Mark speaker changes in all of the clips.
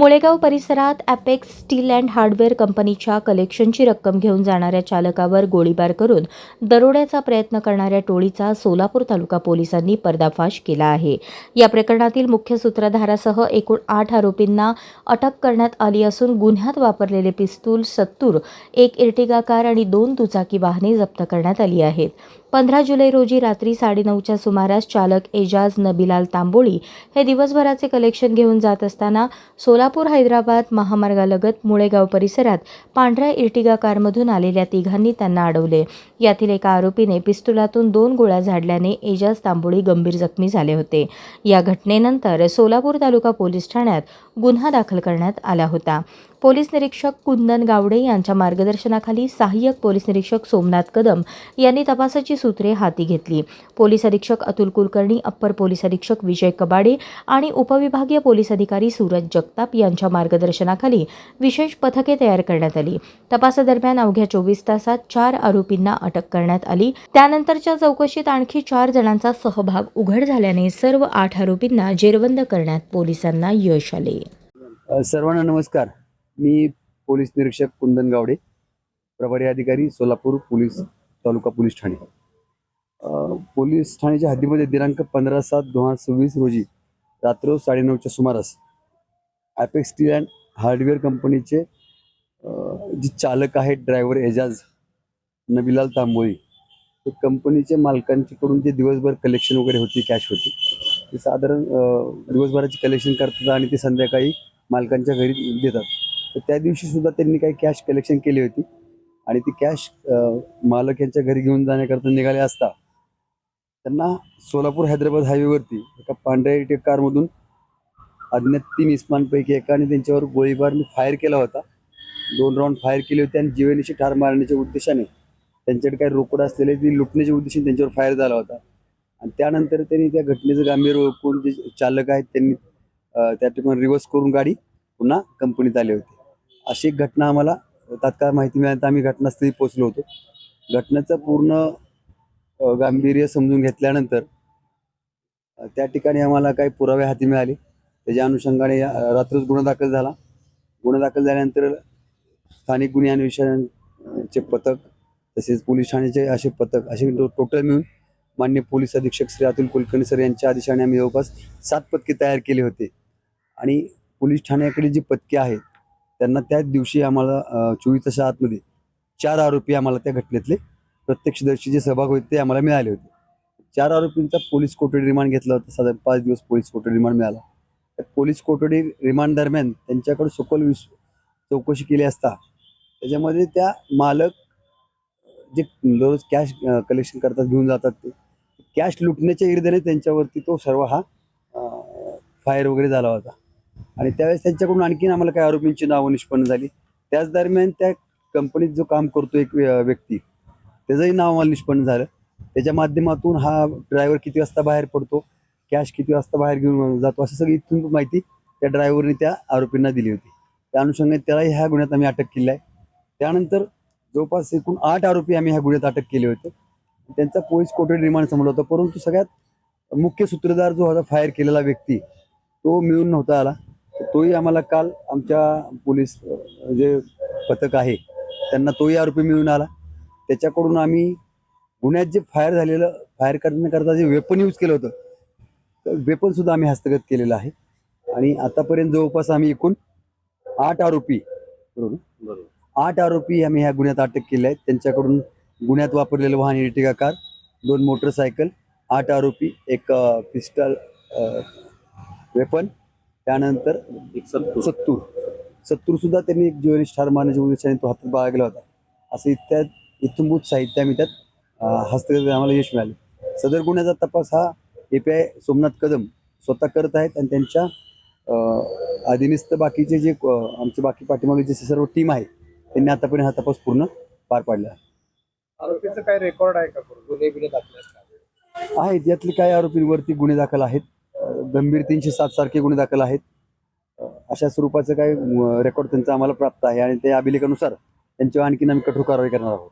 Speaker 1: मुळेगाव परिसरात apex steel and hardware कंपनीच्या कलेक्शनची रक्कम घेऊन जाणाऱ्या चालकावर गोळीबार करून दरोड्याचा प्रयत्न करणाऱ्या टोळीचा सोलापूर तालुका पोलिसांनी पर्दाफाश केला आहे। या प्रकरणातील मुख्य सूत्रधारासह एकूण 8 आरोपींना अटक करण्यात आली असून गुन्ह्यात वापरलेले पिस्तूल 70, एक इर्टिगा कार आणि 2 दुचाकी वाहने जप्त करण्यात आली आहेत। 15 जुलै रोजी रात्री 9:30च्या सुमारास चालक एजाज नबिलाल तांबोळी हे दिवसभराचे कलेक्शन घेऊन जात असताना सोलापूर हैदराबाद महामार्गालगत मुळेगाव परिसरात पांढऱ्या इर्टिगा कारमधून आलेल्या तिघांनी त्यांना अडवले। यातील एका आरोपीने पिस्तुलातून 2 गोळ्या झाडल्याने एजाज तांबोळी गंभीर जखमी झाले होते। या घटनेनंतर सोलापूर तालुका पोलीस ठाण्यात गुन्हा दाखल करण्यात आला होता। पोलीस निरीक्षक कुंदन गावडे यांच्या मार्गदर्शनाखाली सहाय्यक पोलीस निरीक्षक सोमनाथ कदम यांनी तपासाची सूत्रे हाती घेतली। पोलीस अधीक्षक अतुल कुलकर्णी, अप्पर पोलीस अधीक्षक विजय कबाडे आणि उपविभागीय पोलीस अधिकारी सूरज जगताप यांच्या मार्गदर्शनाखाली विशेष पथके तयार करण्यात आली। तपासादरम्यान अवघ्या 24 तासात 4 आरोपींना अटक करण्यात आली। त्यानंतरच्या चौकशीत आणखी 4 जणांचा सहभाग उघड झाल्याने सर्व 8 आरोपींना जेरबंद करण्यात पोलिसांना यश आले।
Speaker 2: सर्वांना नमस्कार। मी पोलीस निरीक्षक कुंदन गावडे, प्रभारी अधिकारी सोलापूर पोलीस तालुका पोलीस ठाणे। पोलीस ठाण्याच्या हद्दीमध्ये दिनांक 15/7/2026 रोजी रात्र 9:30च्या सुमारास ॲपेक्स स्टील अँड हार्डवेअर कंपनीचे जे चालक आहेत ड्रायव्हर एजाज नबिलाल तांबोळी, ते कंपनीचे मालकांकडून जे दिवसभर कलेक्शन वगैरे होती, कॅश होती, ते साधारण दिवसभराची कलेक्शन करतात आणि ते संध्याकाळी मालकांच्या घरी देतात। तर त्या दिवशी सुद्धा त्यांनी काही कॅश कलेक्शन केली होती आणि ती कॅश मालक यांच्या घरी घेऊन जाण्याकरता निघाले असता त्यांना सोलापूर हैदराबाद हायवेवरती एका पांढऱ्या इर्टिगा कारमधून अज्ञात 3 इस्मांपैकी एकाने त्यांच्यावर गोळीबार फायर केला होता। 2 राऊंड फायर केले होते आणि जीवेनिशी ठार मारण्याच्या उद्देशाने त्यांच्याकडे काही रोकड असलेले ती लुटण्याच्या उद्देशाने त्यांच्यावर फायर झाला होता। आणि त्यानंतर त्यांनी त्या घटनेचं गांभीर्य ओळखून जे चालक आहेत त्यांनी त्या ठिकाणी रिव्हर्स करून गाडी पुन्हा कंपनीत आली होती। अशी एक घटना आम्हाला तात्काळ माहिती मिळाली, आम्ही घटनास्थळी पोहोचलो होतो। घटनेचं पूर्ण गांभीर्य समजून घेतल्यानंतर त्या ठिकाणी आम्हाला काही पुरावे हाती मिळाले। त्याच्या अनुषंगाने रात्रच गुन्हा दाखल झाला। गुन्हा दाखल झाल्यानंतर स्थानिक गुन्हे अन्वेषणाचे पथक तसेच पोलीस ठाण्याचे असे पथक असे टोटल मिळून माननीय पोलीस अधीक्षक श्री अतुल कुलकर्णी सर यांच्या आदेशाने आम्ही जवळपास 7 पथके तयार केले होते। आणि पोलीस ठाण्याकडे जी पथके आहेत त्यांना त्याच दिवशी आम्हाला 24 तासाच्या आतमध्ये 4 आरोपी आम्हाला त्या घटनेतले प्रत्यक्षदर्शी जे सहभाग होते ते आम्हाला मिळाले होते। 4 आरोपींचा पोलीस कोठडी रिमांड घेतला होता। साधारण 5 दिवस पोलीस कोठडी रिमांड मिळाला। त्या पोलीस कोठडी रिमांड दरम्यान त्यांच्याकडे सखोल चौकशी केली असता त्याच्यामध्ये त्या मालक जे रोज कॅश कलेक्शन करतात, घेऊन जातात, ते कॅश लुटण्याच्या इर्द्याने त्यांच्यावरती तो सर्व हा फायर वगैरे झाला होता। आणि त्यावेळेस त्यांच्याकडून आणखीन आम्हाला काही आरोपींची नावं निष्पन्न झाली। त्याच दरम्यान त्या कंपनीत जो काम करतो एक व्यक्ती, त्याचंही नाव आम्हाला निष्पन्न झालं। त्याच्या माध्यमातून हा ड्रायव्हर किती वाजता बाहेर पडतो, कॅश किती वाजता बाहेर घेऊन जातो, असं सगळी इथून माहिती त्या ड्रायव्हरने त्या आरोपींना दिली होती। त्या अनुषंगाने त्यालाही ह्या गुन्ह्यात आम्ही अटक केली आहे। त्यानंतर जवळपास एकूण 8 आरोपी आम्ही ह्या गुन्ह्यात अटक केले होते। त्यांचा पोलीस कोठडी रिमांड संपला होता, परंतु सगळ्यात मुख्य सूत्रधार जो होता फायर केलेला व्यक्ती, तो मिळून नव्हता आला। तोही आम्हाला काल आमच्या पोलीस जे पथक आहे त्यांना तोही आरोपी मिळून आला। त्याच्याकडून आम्ही गुन्ह्यात जे फायर करण्याकरता जे वेपन यूज केलं होतं, तर वेपन सुद्धा आम्ही हस्तगत केलेलं आहे। आणि आतापर्यंत जवळपास आम्ही एकूण 8 आरोपी बरोबर 8 आरोपी आम्ही ह्या गुन्ह्यात अटक केले आहेत। त्यांच्याकडून गुन्ह्यात वापरलेलं वाहन इर्टिगा कार, 2 मोटरसायकल, 8 आरोपी, एक पिस्टल वेपन, त्यानंतर एक सत्तूर सुद्धा त्यांनी एक ज्वेलरी ठार मारण्याच्या उद्देशाने तो हातात बाळगला होता। असं इत्थंभूत साहित्य आम्ही त्यात हस्तगत आम्हाला यश मिळाले। सदर गुन्ह्याचा तपास हा API सोमनाथ कदम स्वतः करत आहेत आणि त्यांच्या अधीनस्थ बाकीचे जे आमचे बाकी पाठीमागे जे सर्व टीम आहे त्यांनी आतापर्यंत हा तपास पूर्ण पार पाडला आहे।
Speaker 3: आरोपीचं काय रेकॉर्ड आहे का? गुन्हे दाखल
Speaker 2: आहेत, यातले काही आरोपींवरती गुन्हे दाखल आहेत। गंभीर 307 सारखे गुन्हे दाखल आहेत। अशा स्वरूपाचं काही रेकॉर्ड त्यांचा आम्हाला प्राप्त आहे आणि त्या अभिलेखानुसार त्यांच्यावर आणखीन आम्ही कठोर कारवाई करणार आहोत।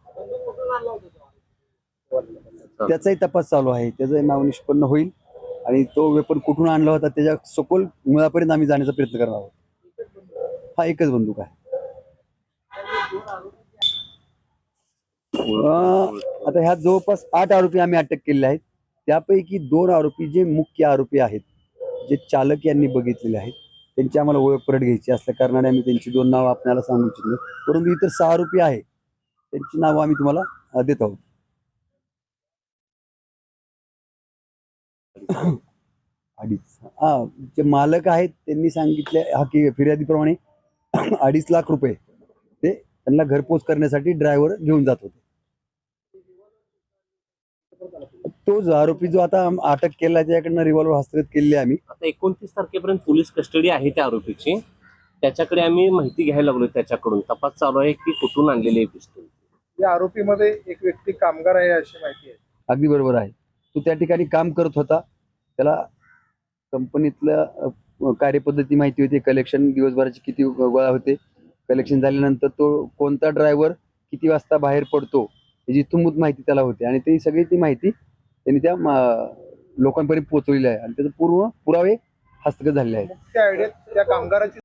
Speaker 2: त्याचाही तपास चालू आहे, त्याचं नाव निष्पन्न होईल आणि तो वेपन कुठून आणला होता त्याच्या सखोल मुळापर्यंत आम्ही जाण्याचा प्रयत्न करणार आहोत। हा एकच बंदूक आहे. आता ह्या जवळपास 8 आरोपी आम्ही अटक केलेले आहेत. त्यापैकी 2 आरोपी जे मुख्य आरोपी आहेत, जे चालक यांनी बघितलेले आहेत, त्यांची आम्हाला ओळख परत घ्यायची असल्या कारणाने आम्ही त्यांची 2 नावं आपल्याला सांगू इच्छितो. परंतु इतर 6 आरोपी आहेत त्यांची नावं आम्ही तुम्हाला देत आहोत. अडीच जे मालक आहेत त्यांनी सांगितले की फिर्यादीप्रमाणे 2.5 लाख रुपये ते त्यांना घरपोच करण्यासाठी ड्रायव्हर घेऊन जात होते. तो जो आरोपी जो आता अटक केला त्याच्याकडनं रिव्हॉल्वर हस्तगत केलेली आहे आम्ही.
Speaker 4: आता 29 तारखेपर्यंत पोलीस कस्टडी आहे त्या आरोपीची. त्याच्याकडे आम्ही माहिती घ्यायला लागलो. त्याच्याकडून तपास चालू आहे की कुठून आणलेली आहे पिस्तूल.
Speaker 3: या आरोपीमध्ये एक व्यक्ती कामगार आहे अशी माहिती आहे.
Speaker 2: अगदी बरोबर आहे. तो त्या ठिकाणी काम करत होता. त्याला कंपनीतल्या कार्यपद्धती माहिती होती. कलेक्शन दिवसभराचे किती गोळा होते, कलेक्शन झाल्यानंतर तो कोणता ड्रायव्हर किती वाजता बाहेर पडतो याची इत्थंभूत माहिती त्याला होती आणि ती सगळी ती माहिती त्यांनी त्या लोकांपर्यंत पोहोचवलेली आहे आणि त्याचे पूर्ण पुरावे हस्तगत झालेले आहेत.
Speaker 3: त्या आयडियात त्या कामगाराची